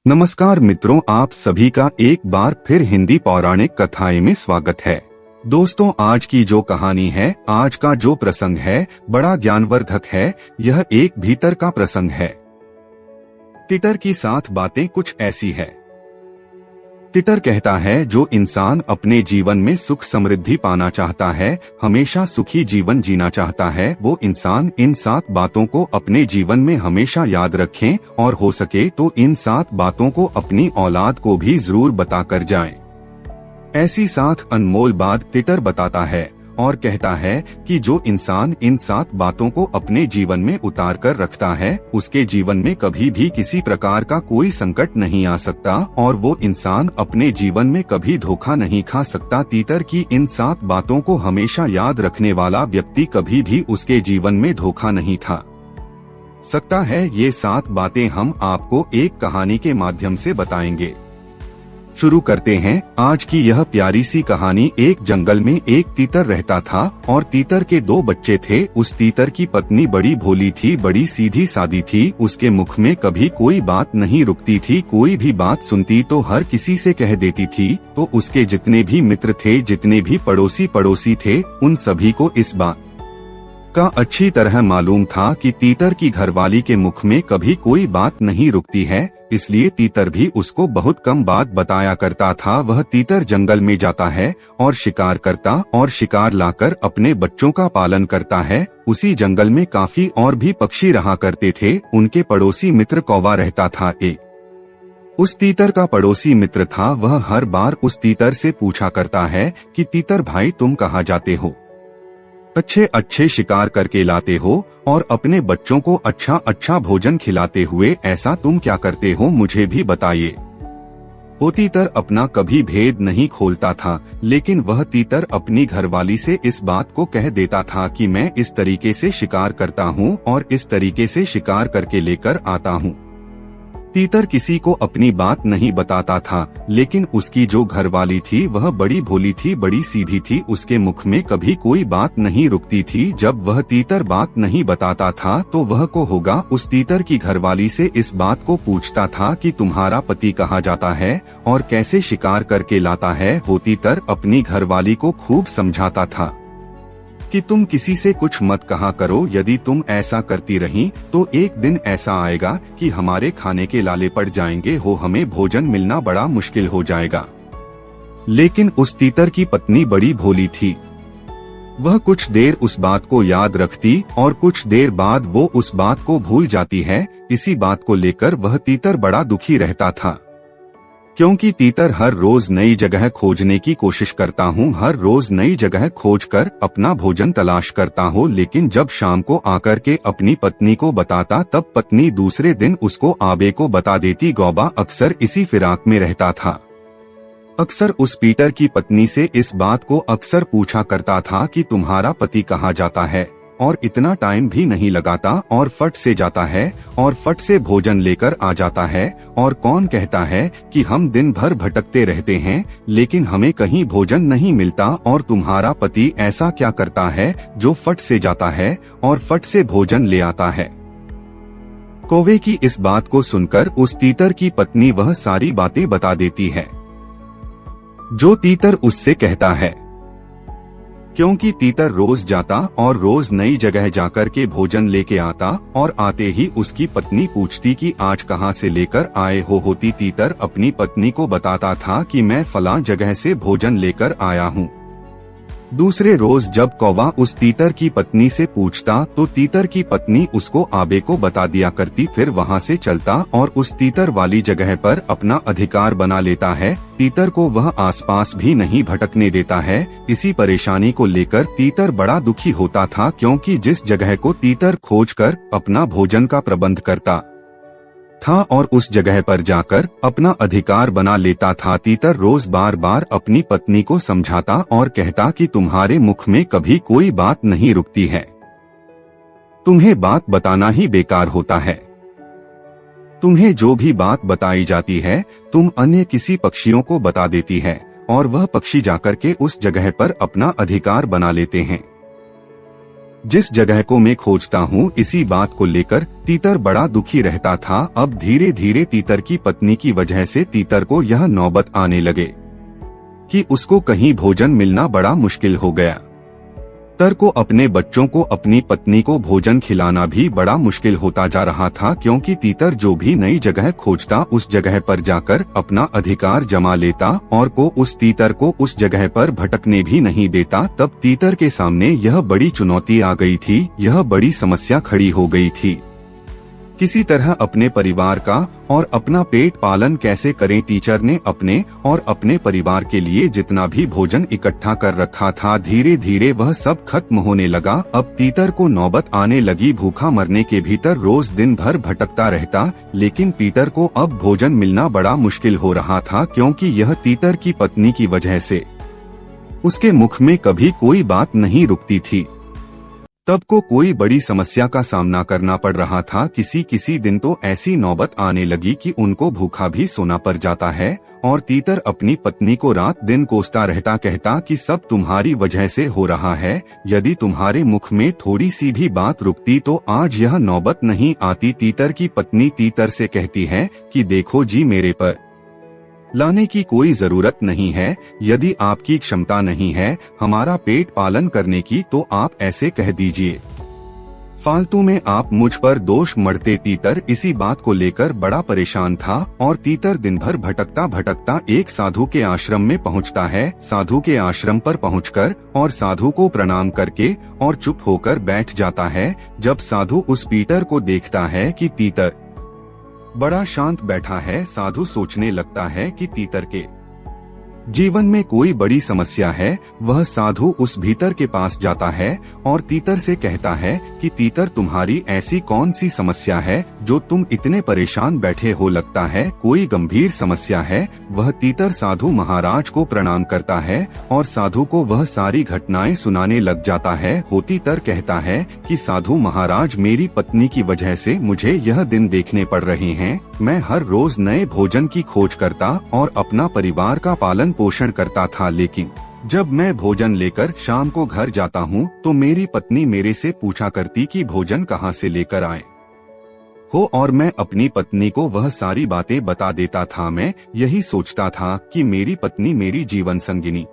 नमस्कार मित्रों, आप सभी का एक बार फिर हिंदी पौराणिक कथाएं में स्वागत है। दोस्तों, आज की जो कहानी है, आज का जो प्रसंग है, बड़ा ज्ञानवर्धक है। यह एक भीतर का प्रसंग है। तितर की 7 बातें कुछ ऐसी है। तितर कहता है, जो इंसान अपने जीवन में सुख समृद्धि पाना चाहता है, हमेशा सुखी जीवन जीना चाहता है, वो इंसान इन 7 बातों को अपने जीवन में हमेशा याद रखें और हो सके तो इन 7 बातों को अपनी औलाद को भी जरूर बताकर जाएं। ऐसी 7 अनमोल बात तितर बताता है और कहता है कि जो इंसान इन 7 बातों को अपने जीवन में उतार कर रखता है, उसके जीवन में कभी भी किसी प्रकार का कोई संकट नहीं आ सकता और वो इंसान अपने जीवन में कभी धोखा नहीं खा सकता। तितर की इन 7 बातों को हमेशा याद रखने वाला व्यक्ति कभी भी उसके जीवन में धोखा नहीं था सकता है। ये 7 बातें हम आपको एक कहानी के माध्यम से बताएंगे। शुरू करते हैं आज की यह प्यारी सी कहानी। एक जंगल में एक तीतर रहता था और तीतर के 2 बच्चे थे। उस तीतर की पत्नी बड़ी भोली थी, बड़ी सीधी सादी थी। उसके मुख में कभी कोई बात नहीं रुकती थी। कोई भी बात सुनती तो हर किसी से कह देती थी। तो उसके जितने भी मित्र थे, जितने भी पड़ोसी थे, उन सभी को इस बात का अच्छी तरह मालूम था कि तीतर की घरवाली के मुख में कभी कोई बात नहीं रुकती है। इसलिए तीतर भी उसको बहुत कम बात बताया करता था। वह तीतर जंगल में जाता है और शिकार करता और शिकार लाकर अपने बच्चों का पालन करता है। उसी जंगल में काफी और भी पक्षी रहा करते थे। उनके पड़ोसी मित्र कौवा रहता था। उस तीतर का पड़ोसी मित्र था। वह हर बार उस तीतर से पूछा करता है कि तीतर भाई, तुम कहाँ जाते हो? अच्छे शिकार करके लाते हो और अपने बच्चों को अच्छा भोजन खिलाते हुए ऐसा तुम क्या करते हो, मुझे भी बताइए। वो तीतर अपना कभी भेद नहीं खोलता था, लेकिन वह तीतर अपनी घरवाली से इस बात को कह देता था कि मैं इस तरीके से शिकार करता हूँ और इस तरीके से शिकार करके लेकर आता हूँ। तीतर किसी को अपनी बात नहीं बताता था, लेकिन उसकी जो घरवाली थी वह बड़ी भोली थी, बड़ी सीधी थी। उसके मुख में कभी कोई बात नहीं रुकती थी। जब वह तीतर बात नहीं बताता था तो वह को होगा उस तीतर की घरवाली से इस बात को पूछता था कि तुम्हारा पति कहाँ जाता है और कैसे शिकार करके लाता है। वो तीतर अपनी घरवाली को खूब समझाता था कि तुम किसी से कुछ मत कहा करो। यदि तुम ऐसा करती रही तो एक दिन ऐसा आएगा कि हमारे खाने के लाले पड़ जाएंगे, हमें भोजन मिलना बड़ा मुश्किल हो जाएगा। लेकिन उस तीतर की पत्नी बड़ी भोली थी। वह कुछ देर उस बात को याद रखती और कुछ देर बाद वो उस बात को भूल जाती है। इसी बात को लेकर वह तीतर बड़ा दुखी रहता था, क्योंकि तीतर हर रोज नई जगह खोजने की कोशिश करता हूँ, हर रोज नई जगह खोजकर अपना भोजन तलाश करता हूँ। लेकिन जब शाम को आकर के अपनी पत्नी को बताता, तब पत्नी दूसरे दिन उसको आबे को बता देती। गौबा अक्सर इसी फिराक में रहता था। अक्सर उस पीटर की पत्नी से इस बात को अक्सर पूछा करता था कि तुम्हारा पति कहाँ जाता है और इतना टाइम भी नहीं लगाता और फट से जाता है और फट से भोजन लेकर आ जाता है। और कौन कहता है कि हम दिन भर भटकते रहते हैं लेकिन हमें कहीं भोजन नहीं मिलता, और तुम्हारा पति ऐसा क्या करता है जो फट से जाता है और फट से भोजन ले आता है। कौवे की इस बात को सुनकर उस तीतर की पत्नी वह सारी बातें बता देती है जो तीतर उससे कहता है, क्योंकि तीतर रोज जाता और रोज नई जगह जाकर के भोजन लेके आता और आते ही उसकी पत्नी पूछती कि आज कहाँ से लेकर आए हो। होती तीतर अपनी पत्नी को बताता था कि मैं फलां जगह से भोजन लेकर आया हूँ। दूसरे रोज जब कौवा उस तीतर की पत्नी से पूछता तो तीतर की पत्नी उसको आबे को बता दिया करती। फिर वहाँ से चलता और उस तीतर वाली जगह पर अपना अधिकार बना लेता है। तीतर को वह आसपास भी नहीं भटकने देता है। इसी परेशानी को लेकर तीतर बड़ा दुखी होता था, क्योंकि जिस जगह को तीतर खोजकर अपना भोजन का प्रबंध करता था और उस जगह पर जाकर अपना अधिकार बना लेता था, तीतर रोज बार बार अपनी पत्नी को समझाता और कहता कि तुम्हारे मुख में कभी कोई बात नहीं रुकती है, तुम्हें बात बताना ही बेकार होता है। तुम्हें जो भी बात बताई जाती है तुम अन्य किसी पक्षियों को बता देती है और वह पक्षी जाकर के उस जगह पर अपना अधिकार बना लेते हैं। जिस जगह को मैं खोजता हूँ इसी बात को लेकर तीतर बड़ा दुखी रहता था। अब धीरे धीरे तीतर की पत्नी की वजह से तीतर को यह नौबत आने लगे कि उसको कहीं भोजन मिलना बड़ा मुश्किल हो गया। तीतर को अपने बच्चों को, अपनी पत्नी को भोजन खिलाना भी बड़ा मुश्किल होता जा रहा था, क्योंकि तीतर जो भी नई जगह खोजता उस जगह पर जाकर अपना अधिकार जमा लेता और उस तीतर को उस जगह पर भटकने भी नहीं देता। तब तीतर के सामने यह बड़ी चुनौती आ गई थी, यह बड़ी समस्या खड़ी हो गई थी। किसी तरह अपने परिवार का और अपना पेट पालन कैसे करें। टीचर ने अपने और अपने परिवार के लिए जितना भी भोजन इकट्ठा कर रखा था, धीरे धीरे वह सब खत्म होने लगा। अब तीतर को नौबत आने लगी भूखा मरने के। भीतर रोज दिन भर भटकता रहता, लेकिन पीटर को अब भोजन मिलना बड़ा मुश्किल हो रहा था, क्योंकि यह तीतर की पत्नी की वजह से उसके मुख में कभी कोई बात नहीं रुकती थी। तब को कोई बड़ी समस्या का सामना करना पड़ रहा था। किसी दिन तो ऐसी नौबत आने लगी कि उनको भूखा भी सोना पड़ जाता है और तीतर अपनी पत्नी को रात दिन कोसता रहता, कहता कि सब तुम्हारी वजह से हो रहा है। यदि तुम्हारे मुख में थोड़ी सी भी बात रुकती तो आज यह नौबत नहीं आती। तीतर की पत्नी तीतर से कहती है कि देखो जी, मेरे पर लाने की कोई जरूरत नहीं है। यदि आपकी क्षमता नहीं है हमारा पेट पालन करने की तो आप ऐसे कह दीजिए, फालतू में आप मुझ पर दोष मढ़ते। तीतर इसी बात को लेकर बड़ा परेशान था और तीतर दिन भर भटकता भटकता एक साधु के आश्रम में पहुंचता है। साधु के आश्रम पर पहुंचकर और साधु को प्रणाम करके और चुप होकर बैठ जाता है। जब साधु उस पीटर को देखता है कि तीतर बड़ा शांत बैठा है, साधु सोचने लगता है कि तीतर के जीवन में कोई बड़ी समस्या है। वह साधु उस भीतर के पास जाता है और तीतर से कहता है कि तीतर, तुम्हारी ऐसी कौन सी समस्या है जो तुम इतने परेशान बैठे हो, लगता है कोई गंभीर समस्या है। वह तीतर साधु महाराज को प्रणाम करता है और साधु को वह सारी घटनाएं सुनाने लग जाता है। तीतर कहता है कि साधु महाराज, मेरी पत्नी की वजह से मुझे यह दिन देखने पड़ रहे हैं। मैं हर रोज नए भोजन की खोज करता और अपना परिवार का पालन पोषण करता था, लेकिन जब मैं भोजन लेकर शाम को घर जाता हूँ तो मेरी पत्नी मेरे से पूछा करती कि भोजन कहाँ से लेकर आए हो, और मैं अपनी पत्नी को वह सारी बातें बता देता था। मैं यही सोचता था कि मेरी पत्नी मेरी जीवन संगिनी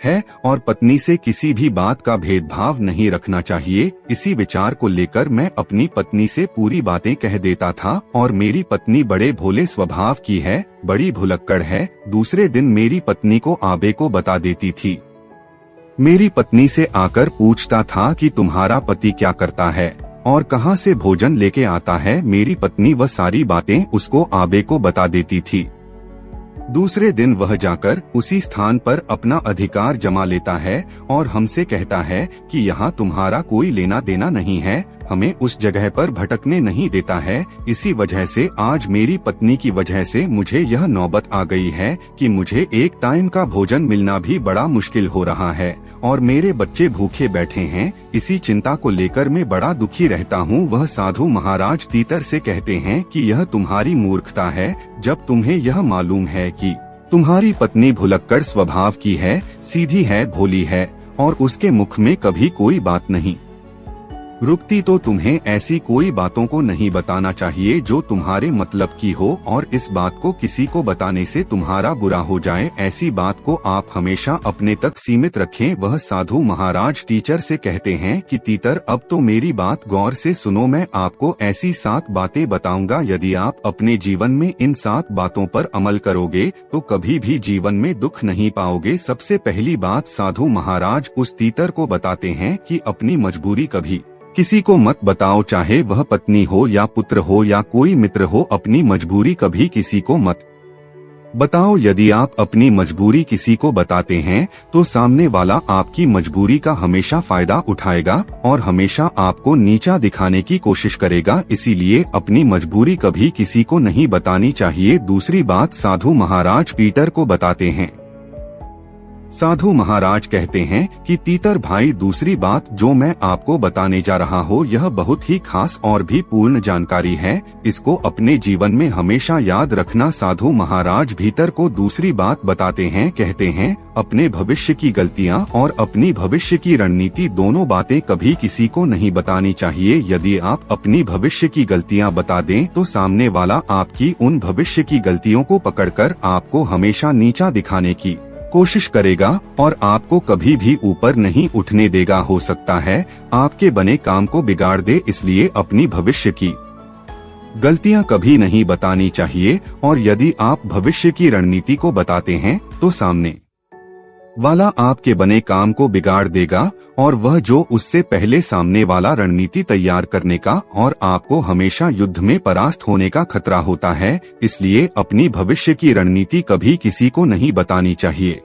है और पत्नी से किसी भी बात का भेदभाव नहीं रखना चाहिए। इसी विचार को लेकर मैं अपनी पत्नी से पूरी बातें कह देता था और मेरी पत्नी बड़े भोले स्वभाव की है, बड़ी भुलक्कड़ है। दूसरे दिन मेरी पत्नी को आबे को बता देती थी। मेरी पत्नी से आकर पूछता था कि तुम्हारा पति क्या करता है और कहां से भोजन लेके आता है। मेरी पत्नी वह सारी बातें उसको आबे को बता देती थी। दूसरे दिन वह जाकर उसी स्थान पर अपना अधिकार जमा लेता है और हमसे कहता है कि यहाँ तुम्हारा कोई लेना देना नहीं है, हमें उस जगह पर भटकने नहीं देता है। इसी वजह से आज मेरी पत्नी की वजह से मुझे यह नौबत आ गई है कि मुझे एक टाइम का भोजन मिलना भी बड़ा मुश्किल हो रहा है और मेरे बच्चे भूखे बैठे हैं। इसी चिंता को लेकर मैं बड़ा दुखी रहता हूँ। वह साधु महाराज तीतर से कहते हैं कि यह तुम्हारी मूर्खता है, जब तुम्हें यह मालूम है कि तुम्हारी पत्नी भुलक्कड़ स्वभाव की है, सीधी है, भोली है और उसके मुख में कभी कोई बात नहीं रुकती, तो तुम्हें ऐसी कोई बातों को नहीं बताना चाहिए जो तुम्हारे मतलब की हो और इस बात को किसी को बताने से तुम्हारा बुरा हो जाए। ऐसी बात को आप हमेशा अपने तक सीमित रखें। वह साधु महाराज टीचर से कहते हैं कि तीतर, अब तो मेरी बात गौर से सुनो, मैं आपको ऐसी 7 बातें बताऊंगा। यदि आप अपने जीवन में इन 7 बातों पर अमल करोगे तो कभी भी जीवन में दुख नहीं पाओगे। सबसे पहली बात साधु महाराज उस तीतर को बताते हैं कि अपनी मजबूरी कभी किसी को मत बताओ, चाहे वह पत्नी हो या पुत्र हो या कोई मित्र हो। अपनी मजबूरी कभी किसी को मत बताओ। यदि आप अपनी मजबूरी किसी को बताते हैं तो सामने वाला आपकी मजबूरी का हमेशा फायदा उठाएगा और हमेशा आपको नीचा दिखाने की कोशिश करेगा। इसीलिए अपनी मजबूरी कभी किसी को नहीं बतानी चाहिए। दूसरी बात साधु महाराज पीटर को बताते हैं साधु महाराज कहते हैं कि तीतर भाई, दूसरी बात जो मैं आपको बताने जा रहा हूँ यह बहुत ही खास और भी पूर्ण जानकारी है, इसको अपने जीवन में हमेशा याद रखना। साधु महाराज भीतर को दूसरी बात बताते हैं, कहते हैं अपने भविष्य की गलतियाँ और अपनी भविष्य की रणनीति दोनों बातें कभी किसी को नहीं बतानी चाहिए। यदि आप अपनी भविष्य की गलतियाँ बता दें तो सामने वाला आपकी उन भविष्य की गलतियों को पकड़कर आपको हमेशा नीचा दिखाने की कोशिश करेगा और आपको कभी भी ऊपर नहीं उठने देगा। हो सकता है आपके बने काम को बिगाड़ दे, इसलिए अपनी भविष्य की गलतियां कभी नहीं बतानी चाहिए। और यदि आप भविष्य की रणनीति को बताते हैं तो सामने वाला आपके बने काम को बिगाड़ देगा और वह जो उससे पहले सामने वाला रणनीति तैयार करने का और आपको हमेशा युद्ध में परास्त होने का खतरा होता है। इसलिए अपनी भविष्य की रणनीति कभी किसी को नहीं बतानी चाहिए।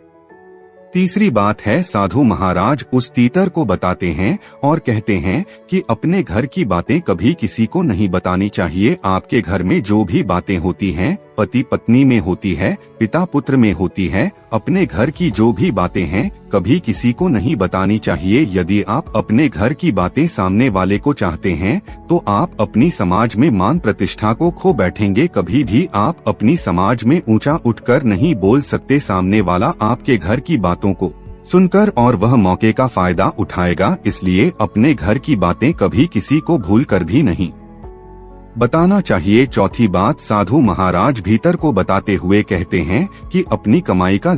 तीसरी बात है, साधु महाराज उस तीतर को बताते हैं और कहते हैं कि अपने घर की बातें कभी किसी को नहीं बतानी चाहिए। आपके घर में जो भी बातें होती हैं, पति पत्नी में होती है, पिता पुत्र में होती है, अपने घर की जो भी बातें हैं कभी किसी को नहीं बतानी चाहिए। यदि आप अपने घर की बातें सामने वाले को चाहते हैं तो आप अपनी समाज में मान प्रतिष्ठा को खो बैठेंगे। कभी भी आप अपनी समाज में ऊंचा उठकर नहीं बोल सकते। सामने वाला आपके घर की बातों को सुनकर और वह मौके का फायदा उठाएगा। इसलिए अपने घर की बातें कभी किसी को भूलकर भी नहीं बताना चाहिए। चौथी बात, साधु महाराज भीतर को बताते हुए कहते हैं कि अपनी कमाई का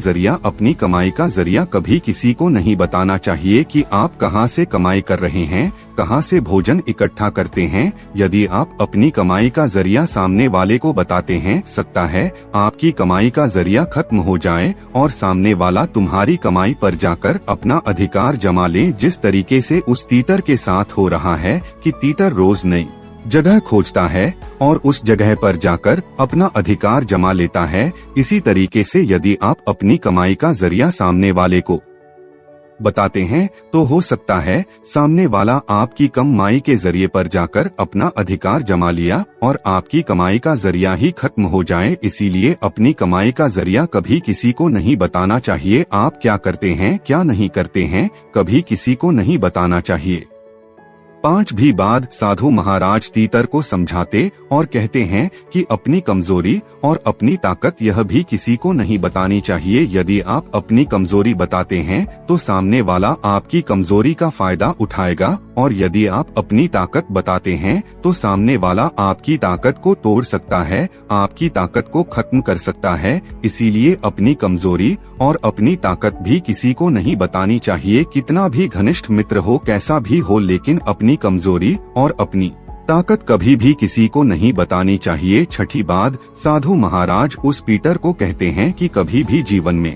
जरिया कभी किसी को नहीं बताना चाहिए कि आप कहां से कमाई कर रहे हैं, कहां से भोजन इकट्ठा करते हैं। यदि आप अपनी कमाई का जरिया सामने वाले को बताते हैं, सकता है आपकी कमाई का जरिया खत्म हो जाए और सामने वाला तुम्हारी कमाई पर जाकर अपना अधिकार जमा ले। जिस तरीके से उस तीतर के साथ हो रहा है कि तीतर रोज नई जगह खोजता है और उस जगह पर जाकर अपना अधिकार जमा लेता है, इसी तरीके से यदि आप अपनी कमाई का जरिया सामने वाले को बताते हैं तो हो सकता है सामने वाला आपकी कमाई के जरिए पर जाकर अपना अधिकार जमा लिया और आपकी कमाई का जरिया ही खत्म हो जाए। इसीलिए अपनी कमाई का जरिया कभी किसी को नहीं बताना चाहिए। आप क्या करते हैं, क्या नहीं करते हैं, कभी किसी को नहीं बताना चाहिए। पांचवी बात, साधु महाराज तीतर को समझाते और कहते हैं कि अपनी कमजोरी और अपनी ताकत यह भी किसी को नहीं बतानी चाहिए। यदि आप अपनी कमजोरी बताते हैं तो सामने वाला आपकी कमजोरी का फायदा उठाएगा और यदि आप अपनी ताकत बताते हैं तो सामने वाला आपकी ताकत को तोड़ सकता है, आपकी ताकत को खत्म कर सकता है। इसीलिए अपनी कमजोरी और अपनी ताकत भी किसी को नहीं बतानी चाहिए। कितना भी घनिष्ठ मित्र हो, कैसा भी हो, लेकिन अपनी कमजोरी और अपनी ताकत कभी भी किसी को नहीं बतानी चाहिए। छठी बात, साधु महाराज उस पीटर को कहते हैं कि कभी भी जीवन में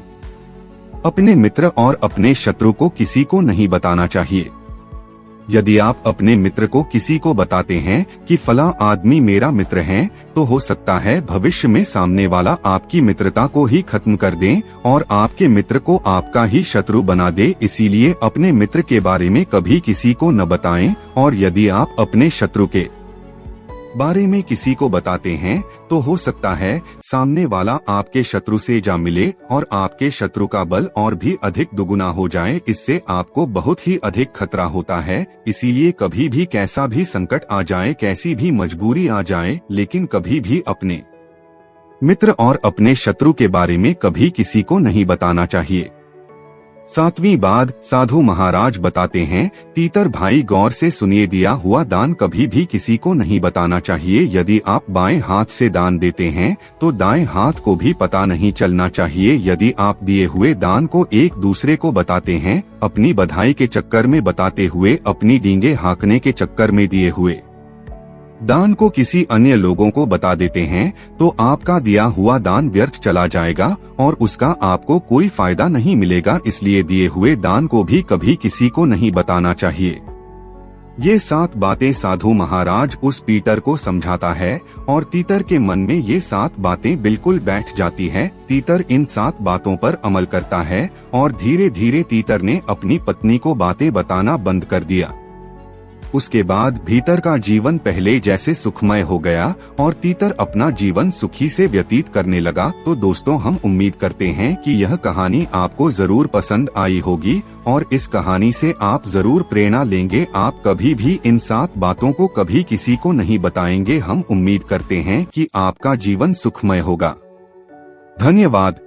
अपने मित्र और अपने शत्रु को किसी को नहीं बताना चाहिए। यदि आप अपने मित्र को किसी को बताते हैं कि फला आदमी मेरा मित्र है, तो हो सकता है भविष्य में सामने वाला आपकी मित्रता को ही खत्म कर दे और आपके मित्र को आपका ही शत्रु बना दे। इसीलिए अपने मित्र के बारे में कभी किसी को न बताएं और यदि आप अपने शत्रु के बारे में किसी को बताते हैं तो हो सकता है सामने वाला आपके शत्रु से जा मिले और आपके शत्रु का बल और भी अधिक दुगुना हो जाए। इससे आपको बहुत ही अधिक खतरा होता है। इसीलिए कभी भी कैसा भी संकट आ जाए, कैसी भी मजबूरी आ जाए, लेकिन कभी भी अपने मित्र और अपने शत्रु के बारे में कभी किसी को नहीं बताना चाहिए। सातवीं बात, साधु महाराज बताते हैं, तीतर भाई गौर से सुनिए, दिया हुआ दान कभी भी किसी को नहीं बताना चाहिए। यदि आप बाएं हाथ से दान देते हैं तो दाएं हाथ को भी पता नहीं चलना चाहिए। यदि आप दिए हुए दान को एक दूसरे को बताते हैं, अपनी बधाई के चक्कर में बताते हुए, अपनी डींगे हाँकने के चक्कर में दिए हुए दान को किसी अन्य लोगों को बता देते हैं तो आपका दिया हुआ दान व्यर्थ चला जाएगा और उसका आपको कोई फायदा नहीं मिलेगा। इसलिए दिए हुए दान को भी कभी किसी को नहीं बताना चाहिए। ये 7 बातें साधु महाराज उस पीटर को समझाता है और तीतर के मन में ये 7 बातें बिल्कुल बैठ जाती है। तीतर इन 7 बातों पर अमल करता है और धीरे धीरे तीतर ने अपनी पत्नी को बातें बताना बंद कर दिया। उसके बाद भीतर का जीवन पहले जैसे सुखमय हो गया और तीतर अपना जीवन सुखी से व्यतीत करने लगा। तो दोस्तों, हम उम्मीद करते हैं कि यह कहानी आपको जरूर पसंद आई होगी और इस कहानी से आप जरूर प्रेरणा लेंगे। आप कभी भी इन 7 बातों को कभी किसी को नहीं बताएंगे। हम उम्मीद करते हैं कि आपका जीवन सुखमय होगा। धन्यवाद।